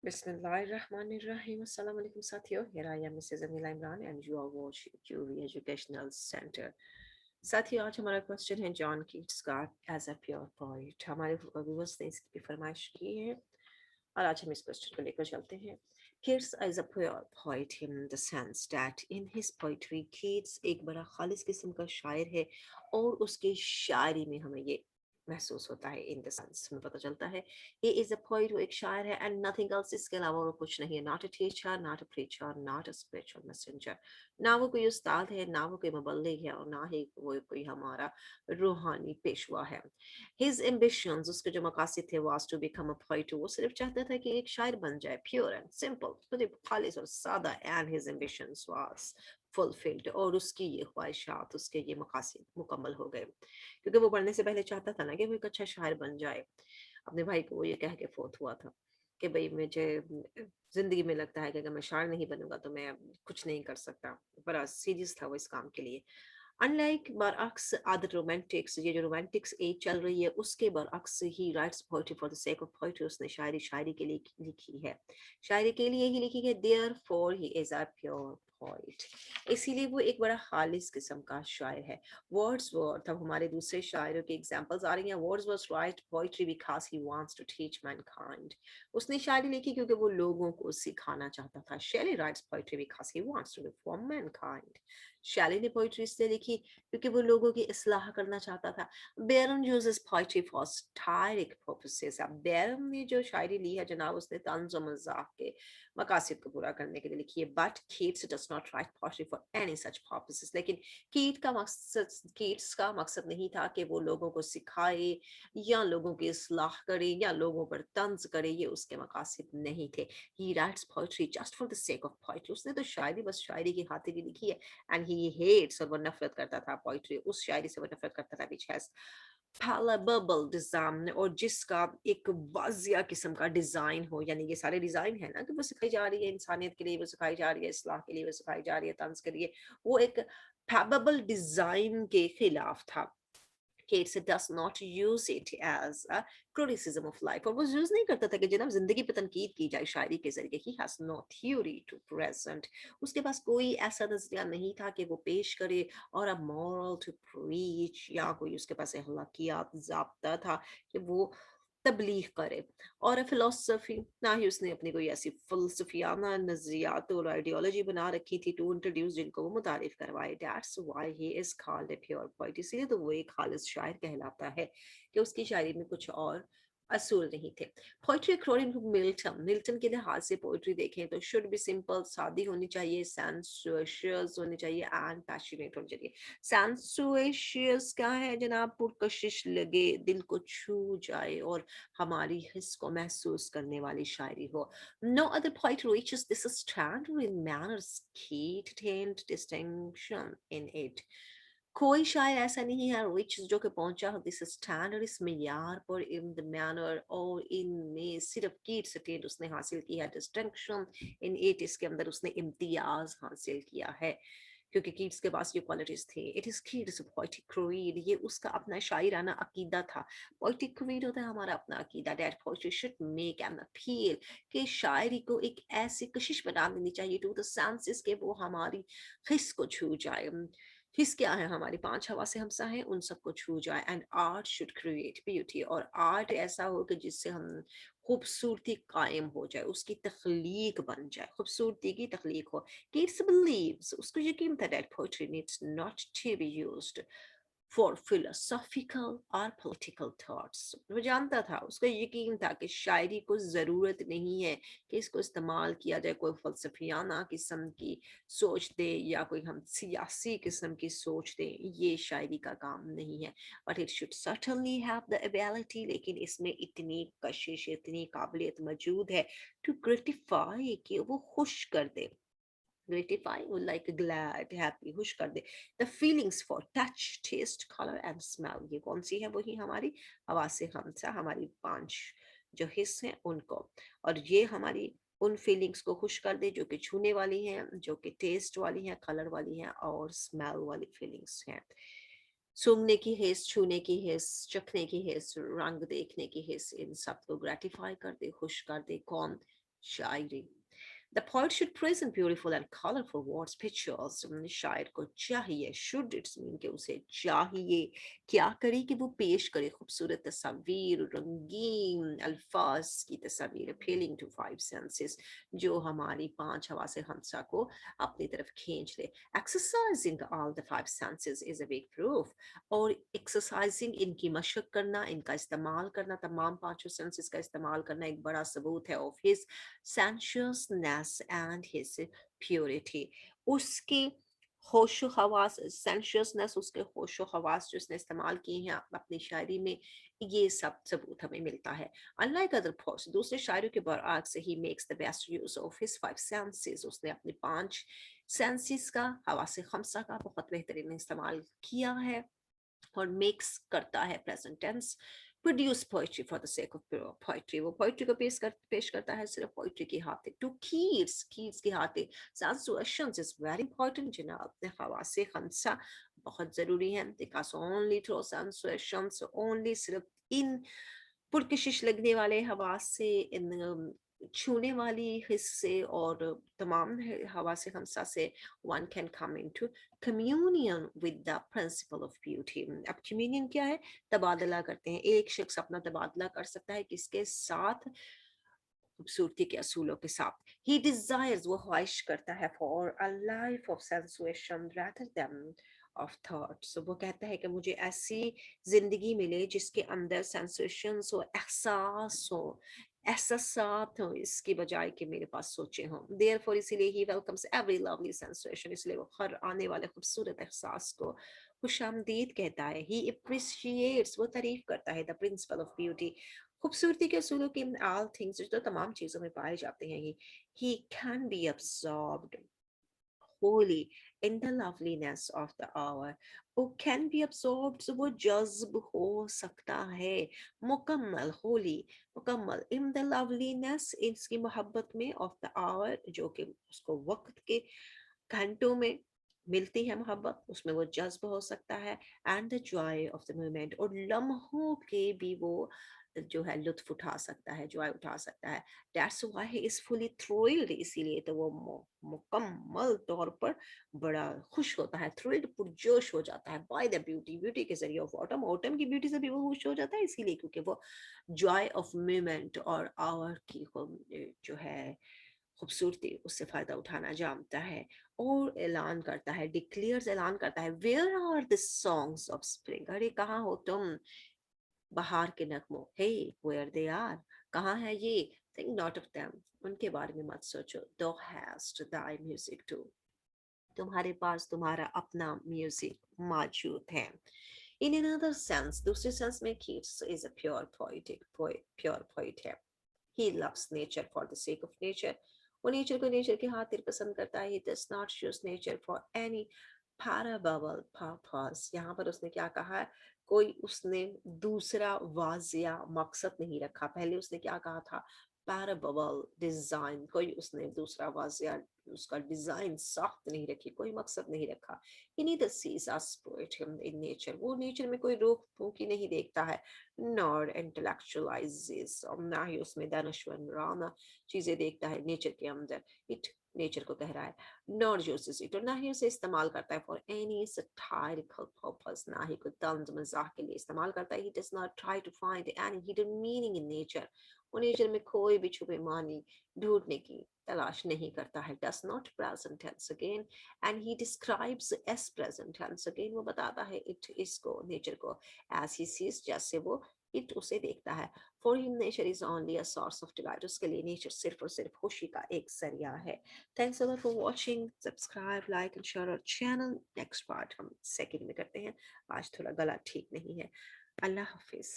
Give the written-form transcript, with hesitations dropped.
Bismillahirrahmanirrahim. Assalamu alaikum साथियों. Here I am Mrs. Anila Imran and you are watching QV Educational Center. साथियों आज हमारा question है John Keats का as a pure poet. हमारे viewers ने इसकी फरमाइश की है और आज हम इस क्वेश्चन को लेकर चलते हैं. Keats is a pure poet in the sense that in his poetry Keats एक बड़ा खालिस किस्म का शायर है और उसकी शायरी में हमें ये महसूस होता है. इन द सेंस हमें पता चलता है he is a poet, वो एक शायर है and nothing else, इसके अलावा वो कुछ नहीं है. Not a teacher, not a preacher, not a spiritual messenger. ना वो कोई उस्ताद है, ना वो कोई मुबल्लिग है और ना ही वो कोई हमारा रूहानी पेशवा है. His ambitions, उसके जो मकासद थे, was to become a poet. वो सिर्फ चाहता था कि एक शायर बन जाए. Pure and simple, खुद खालिस और सादा. And his ambitions was fulfilled, और उसकी ये ख्वाहिशात, उसके ये मकासद मुकम्मल हो गए. क्योंकि वो पढ़ने से पहले चाहता था ना कि वो एक अच्छा शायर बन जाए. अपने भाई को वो ये कह के फोत हुआ था कि भाई मुझे जिंदगी में लगता है कि अगर मैं शायर नहीं बनूंगा तो मैं कुछ नहीं कर सकता. बड़ा सीरियस था वो इस काम के लिए. अनलाइक बरअक्स अदर रोमांटिक्स, ये जो रोमांटिक्स एज चल रही है उसके बरअक्स he writes poetry for the sake of poetry. उसने शायरी शायरी के लिए लिखी है, शायरी के लिए ही लिखी है. Therefore he is a pure poet, इसीलिए वो एक बड़ा खालिस किस्म का शायर है. वर्ड्सवर्थ, अब हमारे दूसरे शायरों की एग्जांपल्स आ रही हैं. Wordsworth write poetry because he wants to teach mankind, उसने शायरी लिखी क्योंकि वो लोगों को सिखाना चाहता था. Shelley writes poetry because he wants to reform mankind, Shelley ने पोइट्री इसलिए लिखी क्योंकि वो लोगों की इस्लाह करना चाहता था. बेरन यूजेस पोइट्री फॉर साटायरिक पर्पसेस, अब बेरन ने जो शायरी ली है जनाब उसने तंज और मजाक के मकासद को पूरा करने के लिए लिखी है. But Keats does not right poetry for any such purposes, लेकिन कीट्स का मकसद नहीं था कि वो लोगों को सिखाए या लोगों की इस्लाह करे या लोगों पर तंज करे, ये उसके मकासद नहीं थे. ही rights poetry just for the sake of poetry, उसने तो शायरी बस शायरी की खातिर ही लिखी है. एंड ही हेट्स, और वो नफरत करता था पोइट्री, उस शायरी से वो नफरत करता था विच हैज पालाबल डिजाइन, और जिसका एक वाजिया किस्म का डिजाइन हो. यानी ये सारे डिजाइन है ना कि वो सिखाई जा रही है इंसानियत के लिए, वो सिखाई जा रही है इस्लाह के लिए, वो सिखाई जा रही है तंज के लिए, वो एक फैबल डिजाइन के खिलाफ था. Keats does not use it as a criticism of life, और वो यूज नहीं करता था कि जनाब जिंदगी पर तनकीद की जाए शायरी के जरिए. he has no theory to present, उसके पास कोई ऐसा नजरिया नहीं था कि वो पेश करे और a moral to preach, या कोई उसके पास अखलाकियात ज़ाब्ता था कि वो तबलीग करे. और फिलोसफी, ना ही उसने अपनी कोई ऐसी फलसफियाना नजरियात और आइडियोलॉजी बना रखी थी टू इंट्रोड्यूस जिनको वो मुतारिफ करवाए. That's why he is called a pure poet, इसीलिए तो वो एक खालिस शायर कहलाता है कि उसकी शायरी में कुछ और असूल नहीं थे. Poetry according to Milton, Milton के लिहाज से पोइट्री देखें तो शुड बी सिंपल, सादी होनी चाहिए, सेंसुअस होनी चाहिए एंड पैशनेट होनी चाहिए. सेंसुएशियस क्या है जनाब? पुरकशिश लगे, दिल को छू जाए और हमारी हिस्स को महसूस करने वाली शायरी हो. No other poet reaches this standard in manners, key attained distinction in it. कोई शायर ऐसा नहीं है रिच जो कि पहुंचा हो दिस स्टैंडर्ड, इस मेयार पर, इन द मैनर, और इनमें सिर्फ कीट्स अटेंड उसने हासिल की है डिस्टिंक्शन इन इट, इसके अंदर उसने इम्तियाज हासिल किया है क्योंकि कीट्स के पास ये क्वालिटीज थी. It is Keats poetic creed, ये उसका अपना शायराना अकीदा था. पोएटिक क्रीड होता है हमारा अपना अकीदा. That poetry should make an appeal, कि शायरी को एक ऐसी कशिश बना देनी चाहिए टू द सेंसेस कि वो हमारी हिस्स को छू जाए. हिस्स क्या है? हमारी पांच हवा से हमसा है, उन सबको छू जाए. And art should create beauty, और आर्ट ऐसा हो कि जिससे हम खूबसूरती कायम हो जाए, उसकी तख्लीक बन जाए, खूबसूरती की तख्लीक हो. Keats believes, उसको यकीन था that poetry needs not to be used for philosophical or political thoughts. वो जानता था, उसको यकीन था कि शायरी को ज़रूरत नहीं है कि इसको इस्तेमाल किया जाए कोई फ़लसफियाना किस्म की सोच दे या कोई हम सियासी किस्म की सोच दे. ये शायरी का काम नहीं है. But it should certainly have the ability, लेकिन इसमें इतनी कशिश, इतनी काबिलियत मौजूद है to gratify, कि वो खुश कर दे. gratify or like glad, happy, खुश कर दे. the feelings for touch, taste, color and smell, ये कौन सी है? वही हमारी हवासे हमसा, हमारी पांच जो हिस्से हैं उनको. और ये हमारी उन फीलिंग्स को खुश कर दे जो कि छूने वाली हैं, जो कि टेस्ट वाली हैं, कलर वाली हैं और स्मेल वाली फीलिंग्स हैं. सूंघने की हिस्स, छूने की हिस्स, चखने की हिस्स, रंग देखने की हिस्स, इन सब को ग्रेटिफाई कर दे, खुश कर दे. कौन? शायरी. The poet should present beautiful and colorful words, pictures. शायर को चाहिए, should it's mean कि उसे चाहिए क्या करे कि वो पेश करे खूबसूरत तस्वीर, रंगीन अल्फाज की तस्वीर, appealing to five senses, जो हमारी पांच हवासे हमसा को अपनी तरफ खींच ले. Exercising all the five senses is a big proof. और exercising इनकी मशक करना, इनका इस्तेमाल करना, तमाम पांचों senses का इस्तेमाल करना एक बड़ा सबूत है of his sensuousness and his purity. उसके होशो हवास सेंशियसनेस, उसके होशो हवास जो इसने इस्तेमाल किए हैं अपनी शायरी में, ये सब सबूत हमें मिलता है. Unlike other poets, दूसरे शायरों के बरअक्स, he makes the best use of his five senses. उसने अपने पांच सेंसेस का, हवास खमसा का बहुत बेहतरीन इस्तेमाल किया है और मिक्स करता है present tense. Produce poetry for the sake of poetry, वो पोइट्री को पेश करता है सिर्फ पोइट्री की खातिर. टू कीट्स की खातिर. सेंसुएशंस इज वेरी इंपॉर्टेंट जनाब. खवासे खमसा बहुत जरूरी है. बिकॉज ओनली थ्रू सेंसुएशंस, ओनली सिर्फ इन पुरकशिश लगने वाले हवास से, इन छूने वाली हिस्से और तमाम हवासे खमसा से one can come into communion with the principle of beauty. अब communion क्या है? तबादला करते हैं. एक शख्स अपना तबादला कर सकता है किसके साथ? खूबसूरती के असूलों के साथ. He desires, वो ख्वाहिश करता है for a life of sensuation rather than of thoughts. वो कहता है कि मुझे ऐसी जिंदगी मिले जिसके अंदर sensations हो, एहसास हो, एहसासात हो, इसकी बजाय कि मेरे पास सोचें हों. Therefore इसीलिए he welcomes every lovely sensation, इसलिए वो हर आने वाले खूबसूरत एहसास को खुशामदीद कहता है. He appreciates, वो तारीफ करता है the principle of beauty, खूबसूरती के असूलों की. all things, जो तमाम चीज़ों में पाए जाते हैं. He can be absorbed wholly in the loveliness of the hour. वो can be absorbed, so वो जज्ब हो सकता है मुकम्मल, wholly मुकम्मल, in the loveliness, इसकी मोहब्बत में, of the hour, जो कि उसको वक्त के घंटों में मिलती है मोहब्बत, उसमें वो जज्ब हो सकता है. And the Joy of the moment, और लम्हों के भी वो जो है लुत्फ उठा सकता है, जॉय उठा सकता है. That's why he is fully thrilled, इसीलिए तो वो मुकम्मल तौर पर बड़ा खुश होता है, थ्रिल्ड पुरजोश हो जाता है बाय द ब्यूटी, ब्यूटी के जरिए ऑफ ऑटम, ऑटम की ब्यूटी से भी वो खुश हो जाता है, इसीलिए क्योंकि वो जॉय ऑफ मोमेंट और आवर की जो है खूबसूरती, उससे फायदा उठाना जानता है. और ऐलान करता है, डिक्लेयर्स, ऐलान करता है, where are the songs of spring, अरे कहाँ हो तुम बहार के नगमों, हे वेयर दे आर, कहाँ है ये, थिंक नॉट ऑफ देम, उनके बारे में मत सोचो. दो हैस्ट दाई म्यूजिक टू, तुम्हारे पास तुम्हारा अपना म्यूजिक मौजूद है. इन अनदर सेंस, दूसरे सेंस में Keats is a pure poetic pure poet है. He loves nature for the sake of nature. वो नेचर को नेचर की खातिर पसंद करता है. He does not choose nature for any parabole purpose. यहाँ पर उसने क्या कहा है? कोई उसने दूसरा वाजिया मकसद नहीं रखा. पहले उसने क्या कहा था? पैराबबल डिजाइन, कोई उसने दूसरा वाजिया, उसका डिजाइन साख्त नहीं रखी, कोई मकसद नहीं रखा. He neither sees us poet him in nature, वो नेचर में कोई रोक टोकी नहीं देखता है. Nor intellectualizes, और ना ही उसमें दानश्वराना चीजें देखता है नेचर के अंदर. It नेचर को कह रहा है. Nor uses it, और ना ही उसे इस्तेमाल करता है for any satirical purpose, ना ही कोई तंज मजाक के लिए इस्तेमाल करता है. He does not try to find any hidden meaning in nature, वो नेचर में कोई भी छुपे मानी ढूंढने की तलाश नहीं करता है. Does not present tense again, and he describes as present tense again, वो बताता है it इसको, नेचर को, as he sees, जैसे वो it उसे देखता है. For him nature is only a source of delight, उसके लिए नेचर सिर्फ और सिर्फ खुशी का एक जरिया है. Thanks a lot for watching. Subscribe, like and share our channel. Next part हम सेकंड में करते हैं. आज थोड़ा गला ठीक नहीं है. अल्लाह हाफिज.